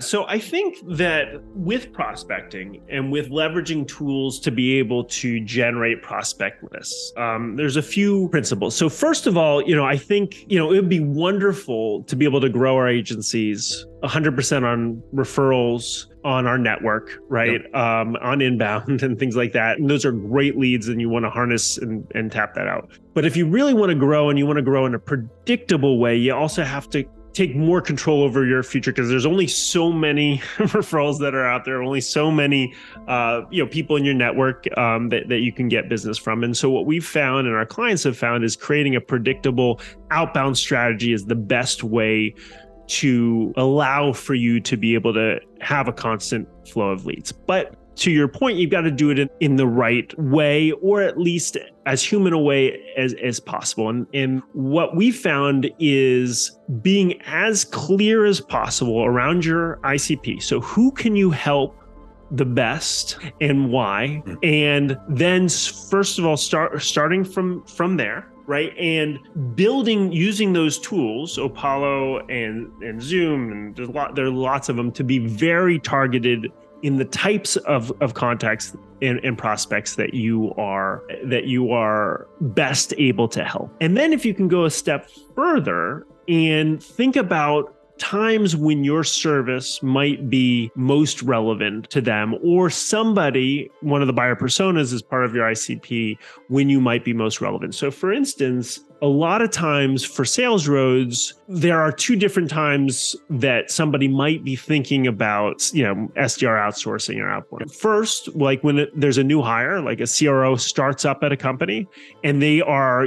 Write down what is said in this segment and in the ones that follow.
So I think that with prospecting and with leveraging tools to be able to generate prospect lists, there's a few principles. So first of all, I think, it would be wonderful to be able to grow our agencies 100% on referrals on our network, right? Yep. On inbound and things like that. And those are great leads and you want to harness and tap that out. But if you really want to grow and you want to grow in a predictable way, you also have to take more control over your future because there's only so many referrals that are out there, only so many people in your network that you can get business from. And so what we've found and our clients have found is creating a predictable outbound strategy is the best way to allow for you to be able to have a constant flow of leads. But to your point, you've got to do it in the right way, or at least as human a way as possible. And what we found is being as clear as possible around your ICP. So who can you help the best and why? And then first of all, starting from there, right? And using those tools, Apollo and Zoom, and there are lots of them, to be very targeted in the types of contacts and prospects that you are best able to help. And then if you can go a step further and think about times when your service might be most relevant to them, or one of the buyer personas is part of your ICP, when you might be most relevant. So for instance, a lot of times for sales roads, there are two different times that somebody might be thinking about, SDR outsourcing or outbound. First, like when there's a new hire, like a CRO starts up at a company and they are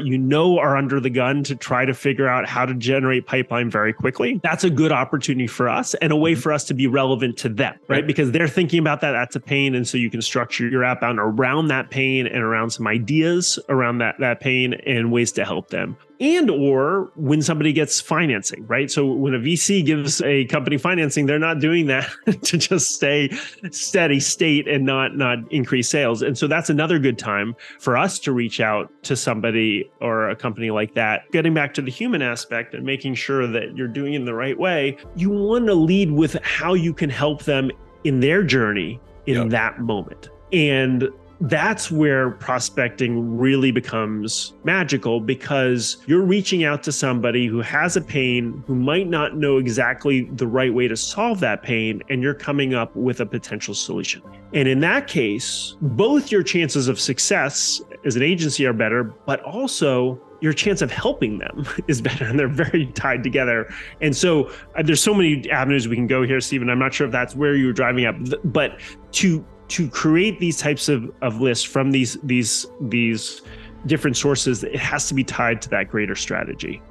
under the gun to try to figure out how to generate pipeline very quickly. That's a good opportunity for us and a way for us to be relevant to them, right? Because they're thinking about that. That's a pain. And so you can structure your outbound around that pain and around some ideas around that pain and ways to help them. And or when somebody gets financing, right? So when a VC gives a company financing, they're not doing that to just stay steady state and not increase sales. And so that's another good time for us to reach out to somebody or a company like that. Getting back to the human aspect and making sure that you're doing it in the right way, you want to lead with how you can help them in their journey in that moment. And that's where prospecting really becomes magical, because you're reaching out to somebody who has a pain, who might not know exactly the right way to solve that pain, and you're coming up with a potential solution. And in that case, both your chances of success as an agency are better, but also your chance of helping them is better, and they're very tied together. And so there's so many avenues we can go here, Stephen. I'm not sure if that's where you were driving at, but to create these types of lists from these different sources, it has to be tied to that greater strategy.